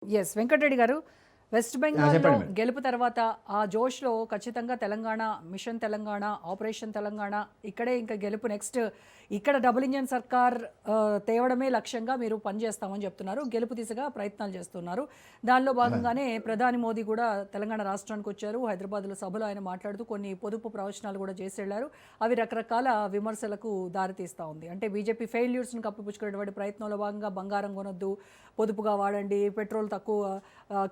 Yes. Venkatareddy గారు, west బెంగాల్‌లో చెప్పండి మేడం. గెలుపు తర్వాత ఆ జోష్‌లో ఖచ్చితంగా తెలంగాణ, మిషన్ తెలంగాణ, ఆపరేషన్ తెలంగాణ ఇక్కడే ఇంకా గెలుపు నెక్స్ట్ ఇక్కడ డబుల్ ఇంజిన్ సర్కార్ తేవడమే లక్ష్యంగా మీరు పనిచేస్తామని చెప్తున్నారు. గెలుపు దిశగా ప్రయత్నాలు చేస్తున్నారు. దానిలో అవును. భాగంగానే ప్రధాని మోదీ కూడా తెలంగాణ రాష్ట్రానికొచ్చారు. హైదరాబాద్‌లో సభలో ఆయన మాట్లాడుతూ కొన్ని పొదుపు ప్రవచనాలు కూడా చేసెళ్లారు. అవి రకరకాల విమర్శలకు దారితీస్తా ఉంది. అంటే బీజేపీ ఫెయిల్యూర్స్‌ని కప్పిపుచ్చుకునేటువంటి ప్రయత్నంలో భాగంగా బంగారం కొనొద్దు, పొదుపుగా వాడండి, పెట్రోల్ తక్కువ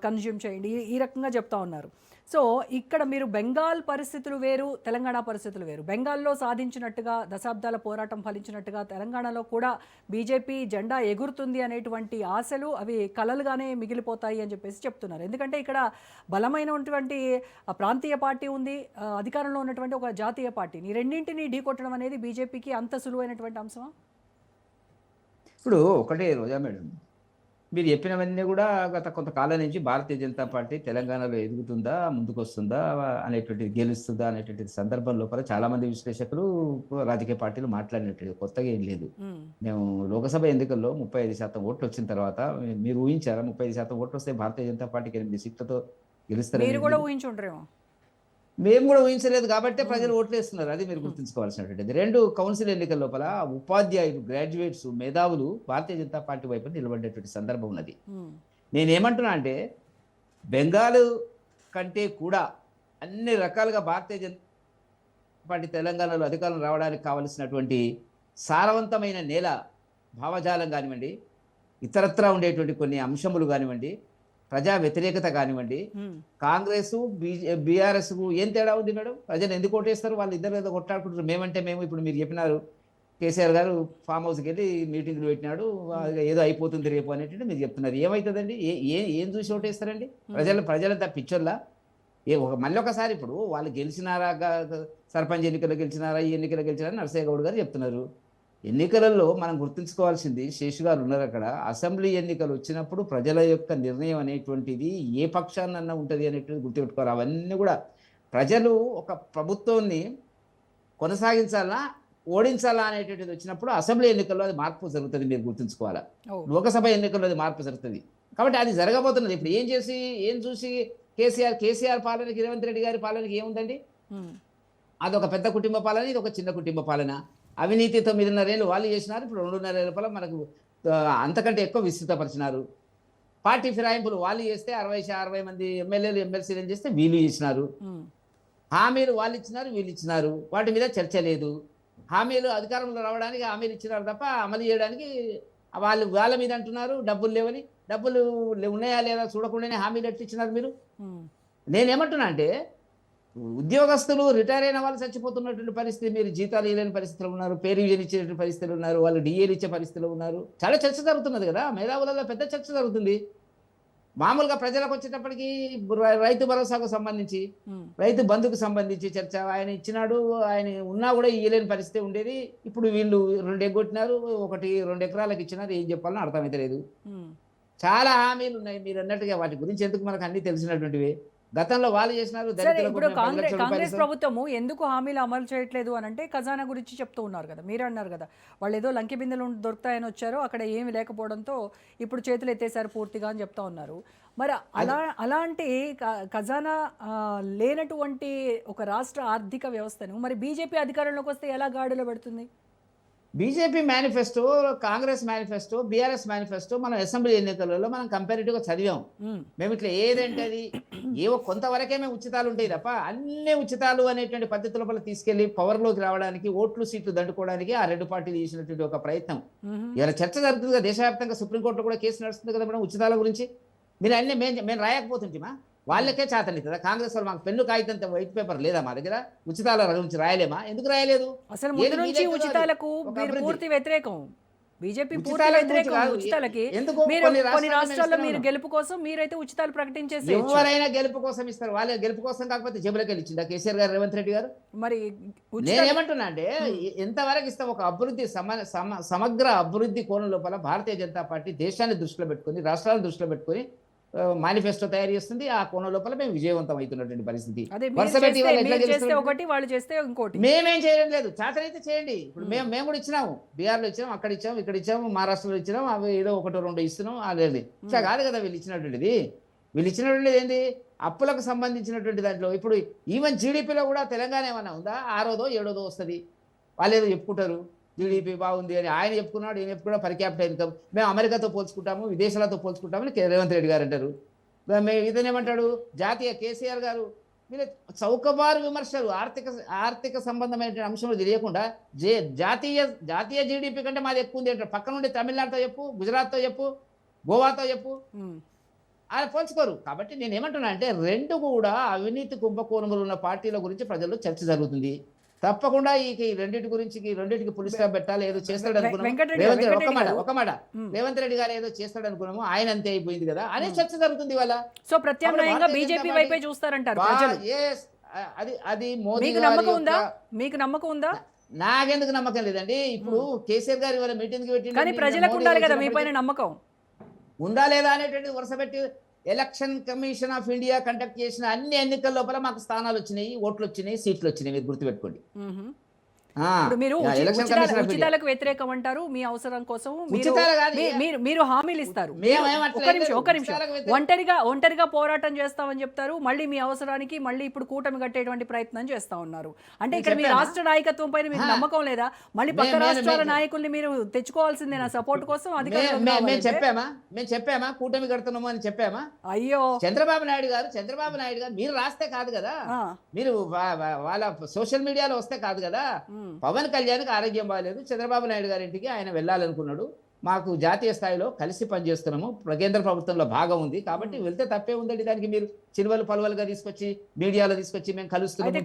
కన్జ్యూమ్ చేయండి. ఈ రకంగా చెప్తా ఉన్నారు. సో, ఇక్కడ మీరు బెంగాల్ పరిస్థితులు వేరు, తెలంగాణ పరిస్థితులు వేరు. బెంగాల్‌లో సాధించినట్టుగా దశాబ్దాల పోరాటం ఫలించినట్టుగా తెలంగాణలో కూడా బీజేపీ జెండా ఎగురుతుంది అనేటువంటి ఆశలు అవి కలలుగానే మిగిలిపోతాయి అని చెప్పేసి చెప్తున్నారు. ఎందుకంటే ఇక్కడ బలమైనటువంటి ప్రాంతీయ పార్టీ ఉంది. అధికారంలో ఉన్నటువంటి ఒక జాతీయ పార్టీని. ఈ రెండింటిని ఢీకొట్టడం అనేది బీజేపీకి అంత సులువైనటువంటి అంశమా? ఇప్పుడు ఒకటే రోజా మేడం. మీరు చెప్పినవన్నీ గూడా గత కొంతకాలం నుంచి భారతీయ జనతా పార్టీ తెలంగాణలో ఎదుగుతుందా? ముందుకొస్తుందా? అనేటువంటిది గెలుస్తుందా? అనేటువంటిది సందర్భం లోపల చాలామంది విశ్లేషకులు, రాజకీయ పార్టీలు మాట్లాడినట్టు కొత్తగా ఏం లేదు. హ్మ్. మేము లోకసభ ఎన్నికల్లో 35% ఓట్లొచ్చిన తర్వాత మీరు ఊహించారా? 35% ఓట్లొస్తే భారతీయ జనతా పార్టీకి 8 సీట్లతో మీరు గెలుస్తారనేది కూడా మీరు? ఊహించుండరేమో. మేము గూడా ఊహించలేదు గాబట్టే హ్మ్. ప్రజలు ఓట్లేస్తున్నారు. అది మీరు హ్మ్. గుర్తుంచుకోవాల్సినటువంటిది. 2 కౌన్సిల్ ఎన్నికల లోపల ఉపాధ్యాయులు, గ్రాడ్యుయేట్స్, మేధావులు భారతీయ జనతా పార్టీ వైపున నిలబడేటువంటి సందర్భం ఉన్నది. హ్మ్. నేనేమంటున్నా అంటే, బెంగాలు కంటే కూడా అన్ని రకాలుగా భారతీయ జనతా పార్టీ తెలంగాణలో అధికారం రావడానికి కావలసినటువంటి సారవంతమైన నేల, భావజాలం గానివ్వండి, ఇతరత్రా ఉండేటువంటి కొన్ని అంశములు గానివ్వండి, ప్రజా వ్యతిరేకత గానివ్వండి, హ్మ్. కాంగ్రెసు, బీఆర్ఎస్‌కు ఏం తేడా ఉంది మేడం? ప్రజలు ఎందుకు ఓటేస్తారు? వాళ్ళిద్దరు ఏదో కొట్లాడుకుంటారు. మేమంటే మేము ఇప్పుడు మీరు చెప్పినారు. కేసీఆర్ గారు ఫామ్ హౌస్‌కెళ్ళి మీటింగులు పెట్టినాడు. హ్మ్. ఏదో అయిపోతుంది రేపు అనేటువంటిది మీరు చెప్తున్నారు. ఏమైతదండి? ఏ ఏ ఏం చూసి ఓటేస్తారండి? హ్మ్. ప్రజలంతా పిచ్చోళ్ళా? మళ్ళొకసారి ఇప్పుడు వాళ్ళు గెలిచినారా, సర్పంచ్ ఎన్నికల్లో గెలిచినారా, ఈ ఎన్నికల్లో గెలిచినారా అని నరసయ్య గౌడ్ గారు చెప్తున్నారు. ఎన్నికలలో మనం గుర్తుంచుకోవాల్సింది, శేషు గారు ఉన్నారక్కడ. అసెంబ్లీ ఎన్నికలు వచ్చినప్పుడు ప్రజల యొక్క నిర్ణయం అనేటువంటిది ఏ పక్షాన్నన్నా ఉంటది అనేటువంటిది గుర్తుపెట్టుకోవాలి. అవన్నీ గూడా ప్రజలు ఒక ప్రభుత్వాన్ని కొనసాగించాలా, ఓడించాలా అనేటువంటిది వచ్చినప్పుడు అసెంబ్లీ ఎన్నికల్లో అది మార్పు జరుగుతది, మీరు గుర్తుంచుకోవాలా. ఓహ్! లోకసభ ఎన్నికల్లో అది మార్పు జరుగుతది. కాబట్టి అది జరగబోతున్నది. ఇప్పుడు ఏం చూసి కేసీఆర్ పాలనకి, రేవంత్ రెడ్డి గారి పాలనకి ఏముందండి? హ్మ్. అదొక పెద్ద కుటుంబ పాలన, ఇదొక చిన్న కుటుంబ పాలన. అవినీతి 9.5 ఏళ్ళు వాళ్ళు చేసినారు. ఇప్పుడు 2.5 ఏళ్ల పాలన మనకు అంతకంటే ఎక్కువ విస్తృతపరిచినారు. పార్టీ ఫిరాయింపులు వాళ్ళు చేస్తే 60 మంది ఎమ్మెల్యేలు, ఎమ్మెల్సీలను చేస్తే వీళ్ళు చేసినారు. హ్మ్. హామీలు వాళ్ళిచ్చినారు, వీళ్ళిచ్చినారు. వాటి మీద చర్చ లేదు. హామీలు అధికారంలో రావడానికి హామీలు ఇచ్చినారు తప్ప అమలు చేయడానికి వాళ్ళు వాళ్ళ మీద అంటున్నారు డబ్బులు లేవని. డబ్బులు ఉన్నాయా లేదా చూడకుండానే హామీలు ఎట్లిచ్చినారు మీరు? హ్మ్. నేనేమంటున్నా అంటే, ఉద్యోగస్తులు రిటైర్ అయిన వాళ్ళు చచ్చిపోతున్నటువంటి పరిస్థితి, మీరు జీతాలు ఇవ్వలేని పరిస్థితిలో ఉన్నారు. పే రివిజన్ ఇచ్చేటువంటి పరిస్థితులు ఉన్నారు. వాళ్ళు డీఏలు ఇచ్చే పరిస్థితిలో ఉన్నారు. చాలా చర్చ జరుగుతున్నది కదా! మేధావులలో పెద్ద చర్చ జరుగుతుంది. మామూలుగా ప్రజలకొచ్చేటప్పటికి రైతు భరోసాకు సంబంధించి, హ్మ్. రైతు బంధుకు సంబంధించి చర్చ. ఆయన ఇచ్చినాడు, ఆయన ఉన్నా గూడా ఇయ్యలేని పరిస్థితి ఉండేది. ఇప్పుడు వీళ్ళు 2 ఎగ్గొట్టినారు. ఒకటి 2 ఎకరాలకు ఇచ్చినారు. ఏం చెప్పాలనో అర్థమైతలేదు. హ్మ్. చాలా హామీలున్నాయి. మీరన్నట్టుగా వాటి గురించి ఎందుకు మనకు అన్నీ తెలిసినటువంటివే. గతంలో వాళ్ళు చేసినారు. సరే, దళితులకు ఇప్పుడు మేము రూ. 10,00,000 కాంగ్రెస్ ఇస్తాం. ప్రభుత్వము ఎందుకు హామీలు అమలు చేయట్లేదు అనంటే ఖజానా గురించి చెప్తూ ఉన్నారు కదా! మీరే అన్నారు కదా! వాళ్ళేదో లంకె బిందెలు దొరుకుతాయని వచ్చారు. అక్కడ ఏమి లేకపోవడంతో ఇప్పుడు చేతులు ఎత్తేసారు పూర్తిగా అని చెప్తా ఉన్నారు. మరి అది అలాంటి ఖజానా లేనటువంటి ఒక రాష్ట్ర ఆర్థిక వ్యవస్థను మరి బీజేపీ అధికారంలోకి వస్తే ఎలా గాడిలో పెడుతుంది? BJP manifesto, Congress manifesto, BRS manifesto మనం అసెంబ్లీ ఎన్నికలలో మనం కంపారిటివ్‌గా చదివాం. హ్మ్. మేమిట్లా ఏదంటే అది ఏవో కొంతవరకే మేము ఉచితాలుంటాయి తప్ప, అన్నీ ఉచితాలు అనేటువంటి పద్ధతి లోపల తీసుకెళ్ళి పవర్‌లోకి రావడానికి, ఓట్లు, సీట్లు దండుకోవడానికి ఆ 2 పార్టీలు చేసినటువంటి ఒక ప్రయత్నం. హుహు. ఇవాళ చర్చ జరుగుతుందిగా దేశవ్యాప్తంగా, సుప్రీం కోర్ట్‌లో కూడా కేసు నడుస్తుంది కదా మేడం ఉచితాల గురించి. మీరు అన్నీ మేము రాయకపోతుంటిమా? హ్మ్. వాళ్ళకే చేతనైతదా? కాంగ్రెస్ వాళ్ళు మాకు పెన్ను, కాగితంతో వైట్ పేపర్ లేదా మా దగ్గర? ఉచితాల గురించి రాయలేమా? ఎందుకు రాయలేదు? అసలు ముందు ఏది నుంచి వీలైతదో అది. ఉచితాలకు ఒక మీరు అభివృద్ధి. పూర్తి వ్యతిరేకం. బీజేపీ పూర్తి ఉచితాల గురించి వ్యతిరేకం కాదు. ఉచితాలకి. ఎందుకు మీరు కొన్ని కొన్ని రాష్ట్రాల్లో మేము రాష్ట్రాల్లో ఇస్తూనే మీరు ఉన్నాం. గెలుపు కోసం మీరైతే ఉచితాలు ప్రకటించేసేయొచ్చు. ఎవరైనా గెలుపు కోసం ఇస్తారు. వాళ్ళే గెలుపు కోసం కాకపోతే జేబులోకెళ్ళి ఇచ్చిండా కేసీఆర్ గారు, రేవంత్ రెడ్డి గారు? మరి ఉచితాలు నేనేమంటున్నా అంటే హ్మ్. ఎంతవరకు ఇస్తాం? ఒక అభివృద్ధి సమగ్ర అభివృద్ధి కోణం లోపల భారతీయ జనతా పార్టీ దేశాన్ని దృష్టిలో పెట్టుకొని, రాష్ట్రాలను దృష్టిలో పెట్టుకొని మేనిఫెస్టో తయారు చేస్తుంది. ఆ కోణం లోపల మేము విజయవంతం అవుతున్నటువంటి పరిస్థితి. అదే వరుస పెట్టి వాళ్ళు ఎట్లా మీరు చేస్తే గెలుస్తున్నారు? ఒకటి, వాళ్ళు చేస్తే ఇంకోటి. మేమేం చేయడం లేదు, చేతనైతే చేయండి. ఇప్పుడు మేము కూడా ఇచ్చినాము, బీహార్లో ఇచ్చినాం, అక్కడ ఇచ్చాము, ఇక్కడ ఇచ్చాము, మహారాష్ట్రలో ఇచ్చినాం, అవి ఏదో ఒకటో రెండో ఇస్తున్నాం. అదేది ఇట్లా కాదు కదా వీళ్ళు ఇచ్చినటువంటిది. వీళ్ళు ఇచ్చినటువంటిది ఏంది? అప్పులకు సంబంధించినటువంటి దాంట్లో ఇప్పుడు ఈవెన్ జీడిపిలో కూడా తెలంగాణ ఏమన్నా ఉందా? 6దో 7దో వస్తుంది. వాళ్ళు ఏదో చెప్పుకుంటారు జీడిపి బాగుంది అని. ఆయన చెప్పుకున్నాడు, ఈయన చెప్పుకున్నా పర్ క్యాపిటల్ ఇన్కమ్ మేము అమెరికాతో పోల్చుకుంటాము, విదేశాలతో పోల్చుకుంటామని రేవంత్ రెడ్డి గారు అంటారు. ఇతనేమంటాడు? జాతీయ కేసీఆర్ గారు వీళ్ళ చౌకబారు విమర్శలు ఆర్థిక సంబంధమైన అంశంలో తెలియకుండా జాతీయ జీడిపి కంటే మాది ఎక్కువ ఉంది అంటారు. పక్క నుండి తమిళనాడుతో చెప్పు, గుజరాత్తో చెప్పు, గోవాతో చెప్పు, ఆయన పోల్చుకోరు. కాబట్టి నేను ఏమంటున్నా అంటే రెండు కూడా అవినీతి కుంభకోణములు ఉన్న పార్టీల గురించి ప్రజల్లో చర్చ జరుగుతుంది. తప్పకుండా ఈ రెండింటికి పులి స్టాప్ పెట్టాలి. ఏదో చేస్తాడు అనుకున్నాము, ఒక మాట రేవంత్ రెడ్డి గారు ఏదో చేస్తాడు అనుకున్నాము, ఆయన అంతే అయిపోయింది కదా అనే చర్చ జరుగుతుంది ఇవాళ. సో ప్రత్యామ్నాయంగా బీజేపీ వైపే చూస్తారంటారు ప్రజలు. అది మోదీ మీకు నమ్మకం ఉందా? మీకు నమ్మకం ఉందా? నాకెందుకు నమ్మకం లేదండి. ఇప్పుడు కేసీఆర్ గారు ఇవాళ మీటింగ్ పెట్టి కానీ ప్రజలకు ఉండాలి కదా మీ పైన నమ్మకం. ఉందా లేదా అనేటువంటి వరుస పెట్టి election commission of India conduct చేసిన అన్ని ఎన్నికల లోపల మాకు స్థానాలు వచ్చినాయి, ఓట్లు వచ్చినాయి, సీట్లు వచ్చినాయి. మీరు గుర్తుపెట్టుకోండి. ఇప్పుడు మీరు ఉచితాలకు వ్యతిరేకం అంటారు. మీ అవసరం కోసం మీరు హామీలు ఇస్తారు. ఒక నిమిషం ఒంటరిగా పోరాటం చేస్తామని చెప్తారు. మళ్ళీ మీ అవసరానికి మళ్ళీ ఇప్పుడు కూటమి కట్టేటువంటి ప్రయత్నం చేస్తా ఉన్నారు. అంటే ఇక్కడ మీ రాష్ట్ర నాయకత్వం పైన మీకు నమ్మకం లేదా? మళ్ళీ పక్క రాష్ట్రాల నాయకుల్ని మీరు తెచ్చుకోవాల్సిందే నా సపోర్ట్ కోసం. మేము చెప్పామా కూటమి కడుతున్నాము అని చెప్పామా? అయ్యో, చంద్రబాబు నాయుడు గారు మీరు రాస్తే కాదు కదా, మీరు వాళ్ళ సోషల్ మీడియాలో వస్తే కాదు కదా. పవన్ కళ్యాణ్కి ఆరోగ్యం బాగాలేదు, చంద్రబాబు నాయుడు గారింటికి ఆయన వెళ్ళాలనుకున్నాడు. మాకు జాతీయ స్థాయిలో కలిసి పనిచేస్తున్నాము, కేంద్ర ప్రభుత్వంలో భాగం ఉంది కాబట్టి వెళ్తే తప్పే ఉందండి. దానికి మీరు చిలువలు పలువలుగా తీసుకొచ్చి మీడియాలో తీసుకొచ్చి మేము కలుస్తున్నాము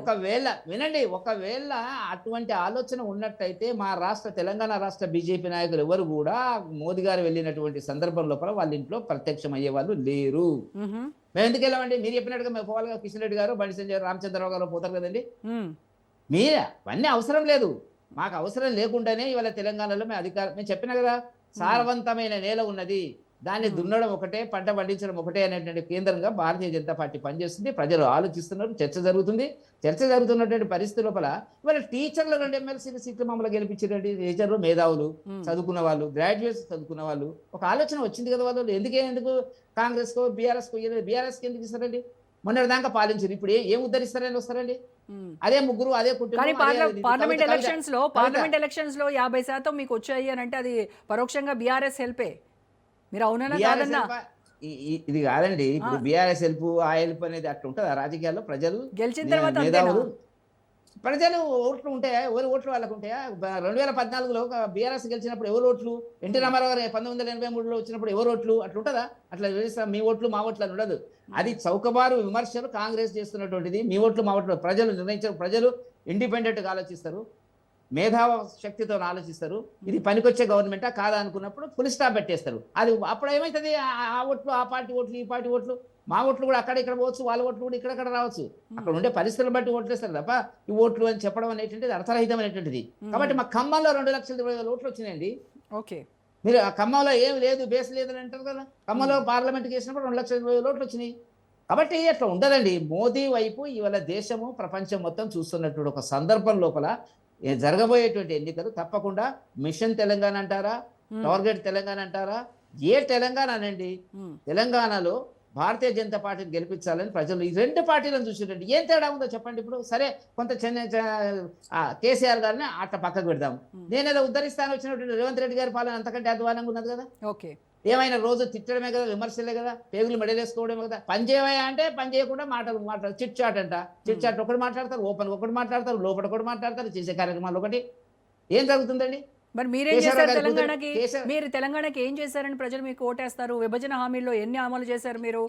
ఒకవేళ అటువంటి ఆలోచన ఉన్నట్టయితే మా తెలంగాణ రాష్ట్ర బీజేపీ నాయకులు ఎవరు కూడా మోదీ గారు వెళ్ళినటువంటి సందర్భం లోపల వాళ్ళ ఇంట్లో ప్రత్యక్షం అయ్యే వాళ్ళు లేరు. మేము ఎందుకు వెళ్ళామండి? మీరు చెప్పినట్టుగా మేము పోవాలిగా. కిషన్ రెడ్డి గారు, బండి సంజయ్, రామచంద్రరావు గారు పోతారు కదండి. మీరు అవన్నీ అవసరం లేదు. మాకు అవసరం లేకుండానే ఇవాళ తెలంగాణలో మేము చెప్పినా కదా, సారవంతమైన నేల ఉన్నది, దాన్ని దున్నడం ఒకటే, పంట పండించడం ఒకటే అనేటువంటి కేంద్రంగా భారతీయ జనతా పార్టీ పనిచేస్తుంది. ప్రజలు ఆలోచిస్తున్నారు, చర్చ జరుగుతున్నటువంటి పరిస్థితి లోపల ఇవాళ టీచర్లు 2 ఎమ్మెల్సీ సీట్లు మమ్మల్ని గెలిపించారండి. టీచర్లు మేధావులు, చదువుకున్న వాళ్ళు, గ్రాడ్యుయేట్స్ చదువుకున్న వాళ్ళు. ఒక ఆలోచన వచ్చింది కదా వాళ్ళు. ఎందుకు కాంగ్రెస్కో బీఆర్ఎస్కి ఎందుకు ఇస్తారండి? మొన్నటి దాకా పాలించారు, ఇప్పుడు ఏం ఉద్ధరిస్తారని వస్తారండి? అదే ముగ్గురు, అదే కుటుంబం. పార్లమెంట్ ఎలక్షన్స్ లో 50% మీకు వచ్చాయి అని అంటే అది పరోక్షంగా బీఆర్ఎస్ హెల్పే. మీరు అవునన్నా కాదన్నా? ఇది కాదండి. ఇప్పుడు బీఆర్ఎస్ హెల్ప్, ఆ హెల్ప్ అనేది అట్లా ఉంటుంది రాజకీయాల్లో. ప్రజలు గెలిచిన తర్వాత ప్రజలు ఓట్లు ఉంటాయా? ఎవరు ఓట్లు వాళ్ళకు ఉంటాయా? 2014లో బీఆర్ఎస్ గెలిచినప్పుడు ఎవరు ఓట్లు? ఎన్టీ రామారావు గారు 1983లో వచ్చినప్పుడు ఎవరు ఓట్లు? అట్లా ఉంటుందా? అట్లా మీ ఓట్లు మా ఓట్లు అని ఉండదు. అది చౌకబారు విమర్శలు కాంగ్రెస్ చేస్తున్నటువంటిది. మీ ఓట్లు మా ఓట్లు ప్రజలు నిర్ణయించారు. ప్రజలు ఇండిపెండెంట్గా ఆలోచిస్తారు, మేధావ శక్తితో ఆలోచిస్తారు. ఇది పనికొచ్చే గవర్నమెంటా కాదా అనుకున్నప్పుడు ఫుల్ స్టాప్ పెట్టేస్తారు. అది అప్పుడు ఏమవుతుంది? ఆ ఓట్లు ఆ పార్టీ ఓట్లు, ఈ పార్టీ ఓట్లు, మా ఓట్లు కూడా అక్కడ ఇక్కడ పోవచ్చు, వాళ్ళ ఓట్లు కూడా ఇక్కడ రావచ్చు. అక్కడ ఉండే పరిస్థితులను బట్టి ఓట్లు వేస్తారు తప్ప ఈ ఓట్లు అని చెప్పడం అనేటువంటిది అర్థరహితమైనటువంటిది. కాబట్టి మా ఖమ్మంలో 2,20,000 ఓట్లు వచ్చినాయండి. ఓకే, మీరు ఆ ఖమ్మంలో ఏం లేదు, బేస్ లేదని అంటారు కదా. ఖమ్మంలో పార్లమెంట్కి వేసినప్పుడు 2,20,000 ఓట్లు వచ్చినాయి. కాబట్టి అట్లా ఉండదండి. మోదీ వైపు ఇవాళ దేశము, ప్రపంచం మొత్తం చూస్తున్నటువంటి ఒక సందర్భం లోపల జరగబోయేటువంటి ఎన్నికలు తప్పకుండా మిషన్ తెలంగాణ అంటారా, టార్గెట్ తెలంగాణ అంటారా, ఏ తెలంగాణ అనండి, తెలంగాణలో భారతీయ జనతా పార్టీని గెలిపించాలని ప్రజలు ఈ 2 పార్టీలను చూసినట్టు ఏం తేడా ఉందో చెప్పండి. ఇప్పుడు సరే, కొంత కేసీఆర్ గారిని అట్లా పక్కకు పెడదాం. నేనేదో ఉద్ధరిస్తాను వచ్చినటువంటి రేవంత్ రెడ్డి గారి పాలన అంతకంటే అధ్వానంగా ఉన్నది కదా. ఓకే, ఏమైనా రోజు తిట్టడమే కదా, విమర్శలే కదా, పేగులు మెడలేసుకోవడమే కదా. పని చేయవా అంటే పని చేయకుండా మాట్లాడు. చిట్ చాట్ ఒకటి మాట్లాడతారు, ఓపెన్ ఒకటి మాట్లాడతారు, లోపల ఒకటి మాట్లాడతారు, చేసే కార్యక్రమాలు ఒకటి. ఏం జరుగుతుందండి? మరి మీరేం చేశారు తెలంగాణకి? మీరు తెలంగాణకి ఏం చేశారని ప్రజలు మీకు ఓటేస్తారు? విభజన హామీల్లో ఎన్ని అమలు చేశారు మీరు?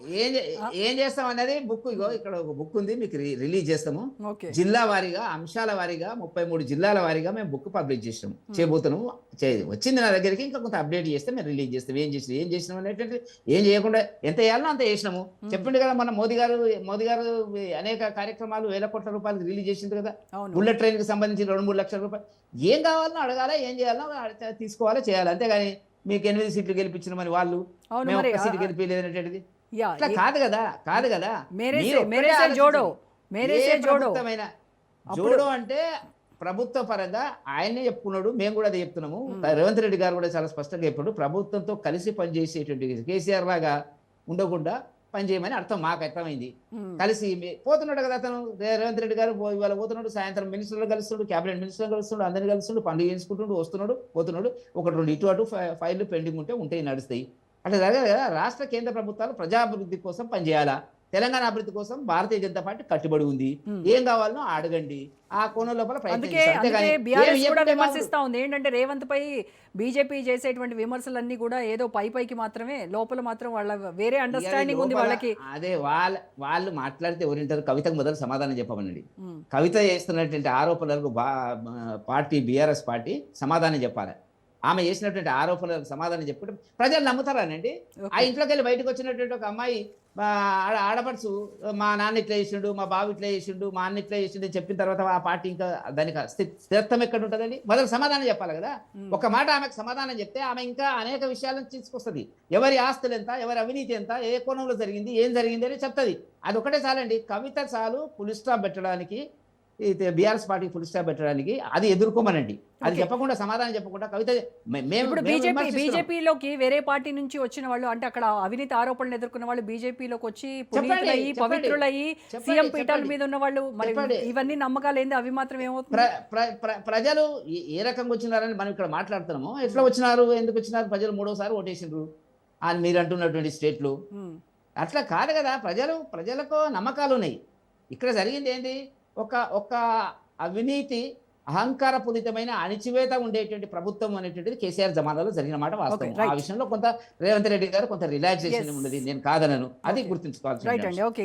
ఏం చేస్తాం అనేది బుక్, ఇగో ఇక్కడ ఒక బుక్ ఉంది, మీకు రిలీజ్ చేస్తాము. జిల్లా వారీగా, అంశాల వారీగా 33 జిల్లాల వారీగా మేము బుక్ పబ్లిష్ చేసినాము, చేయబోతున్నాము. వచ్చింది నా దగ్గరికి, ఇంకా కొంత అప్డేట్ చేస్తే మేము రిలీజ్ చేస్తాం. ఏం చేసినాం అనేటువంటి, ఏం చేయకుండా ఎంత వేయాలనో అంత చేసినాము. చెప్పిండు కదా మన మోదీ గారు అనేక కార్యక్రమాలు వేల కోట్ల రూపాయలు రిలీజ్ చేసింది కదా. బుల్లెట్ ట్రైన్ కి సంబంధించి 2-3 లక్షల రూపాయలు. ఏం కావాలనో అడగాలి, ఏం చేయాలనో తీసుకోవాలి, చేయాలి. అంతేగాని మీకు 8 సీట్లు గెలిపించినామని వాళ్ళు, అవును మేము మరి ఒక్క సీటు గెలిపించలేదనేటువంటిది యా అట్లా కాదు కదా మేరే మీరు సే ఒక్కటే మేరే సే జోడో ఆలోచించండి. మేరే ఏ సే జోడో ప్రభుత్వమైన జోడో అంటే ప్రభుత్వ పరంగా ఆయనే చెప్పుకున్నాడు, మేము కూడా అదే చెప్తున్నాము. రేవంత్ రెడ్డి గారు కూడా చాలా స్పష్టంగా చెప్పాడు, ప్రభుత్వంతో కలిసి పనిచేసేటువంటి కేసీఆర్ లాగా ఉండకుండా పనిచేయమని అర్థం మాకు అర్థమైంది. కలిసి పోతున్నాడు కదా అతను రేవంత్ రెడ్డి గారు ఇవాళ పోతున్నాడు, సాయంత్రం మినిస్టర్లు కలుస్తున్నాడు, క్యాబినెట్ మినిస్టర్లు కలుస్తున్నాడు, అందరిని కలుస్తున్నాడు, పనులు చేయించుకుంటుండు, వస్తున్నాడు పోతున్నాడు. ఒకటి రెండు ఇటు అటు ఫైళ్ళు పెండింగ్ ఉంటే ఉంటాయి, నడుస్తాయి. అట్లా జరగదు కదా. రాష్ట్ర కేంద్ర ప్రభుత్వాలు ప్రజాభివృద్ధి కోసం పనిచేయాలా, తెలంగాణ అభివృద్ధి కోసం భారతీయ జనతా పార్టీ కట్టుబడి ఉంది. ఏం కావాలనో అడగండి, ఆ కోణం లోపల అందుకే బీఆర్ఎస్ కూడా విమర్శిస్తా ఉంది ఏంటంటే రేవంత్ పై బీజేపీ చేసేటువంటి విమర్శలన్నీ కూడా ఏదో పైకి మాత్రమే, లోపల మాత్రం వాళ్ళ వేరే అండర్స్టాండింగ్ ఉంది వాళ్ళకి. అదే వాళ్ళు మాట్లాడితే ఎవరింటారు? కవితకు మొదలు సమాధానం చెప్పమనండి. కవిత చేస్తున్నటువంటి ఆరోపణలకు పార్టీ బీఆర్ఎస్ పార్టీ సమాధానం చెప్పాలి. ఆమె చేసినటువంటి ఆరోపణలకు సమాధానం చెప్పుకుంటే ప్రజలు నమ్ముతారానండి? ఆ ఇంట్లోకి వెళ్ళి బయటకు వచ్చినటువంటి ఒక అమ్మాయి ఆడపడుచు మా నాన్న ఇట్లా చేసిండు, మా బావ ఇట్లా చేసిండు, మా అన్న ఇట్లా చేసిండు అని చెప్పిన తర్వాత ఆ పార్టీ ఇంకా దానికి స్థిరత్వం ఎక్కడ ఉంటుందండి? మొదలు సమాధానం చెప్పాలి కదా. ఒక మాట ఆమెకు సమాధానం చెప్తే ఆమె ఇంకా అనేక విషయాలను తీసుకొస్తుంది. ఎవరి ఆస్తులు ఎంత, ఎవరి అవినీతి ఎంత, ఏ కోణంలో జరిగింది, ఏం జరిగింది అని చెప్తుంది. అది ఒకటే చాలండి. కవిత చాలు ఫుల్ స్టాప్ పెట్టడానికి, బీఆర్ఎస్ పార్టీ ఫుల్ స్టాప్ పెట్టడానికి. అది ఎదుర్కోమనండి. అది చెప్పకుండా సమాధానం చెప్పకుండా కవిత ఇప్పుడు బీజేపీలోకి వేరే పార్టీ నుంచి వచ్చిన వాళ్ళు, అంటే అక్కడ అవినీతి ఆరోపణలు ఎదుర్కొన్న వాళ్ళు బీజేపీలోకి వచ్చి పునీతులయ్యి పవిత్రులయ్యి సీఎం పీఠాల మీద ఉన్న వాళ్ళు, మరి ఇవన్నీ నమ్మకాలు ఏంది? అవి మాత్రం ఏమవుతుంది? ప్రజలు ఏ రకంగా వచ్చినారని మనం ఇక్కడ మాట్లాడుతున్నాము. ఎట్లా వచ్చినారు, ఎందుకు వచ్చినారు? ప్రజలు 3వ సారి ఓటేసిండ్రు అని మీరు అంటున్నటువంటి స్టేట్లు. అట్లా కాదు కదా. ప్రజలకు నమ్మకాలు ఉన్నాయి. ఇక్కడ జరిగింది ఏంటి? ఒక అవినీతి, అహంకారపూరితమైన అణిచివేత ఉండేటువంటి ప్రభుత్వం అనేటువంటిది కేసీఆర్ జమానాలో జరిగిన మాట వాస్తవం. ఆ విషయంలో కొంత రేవంత్ రెడ్డి గారు కొంత రిలాక్సేషన్ ఉన్నది, నేను కాదనను. అది గుర్తుంచుకోవాల్సి. రైట్ అండి. ఓకే.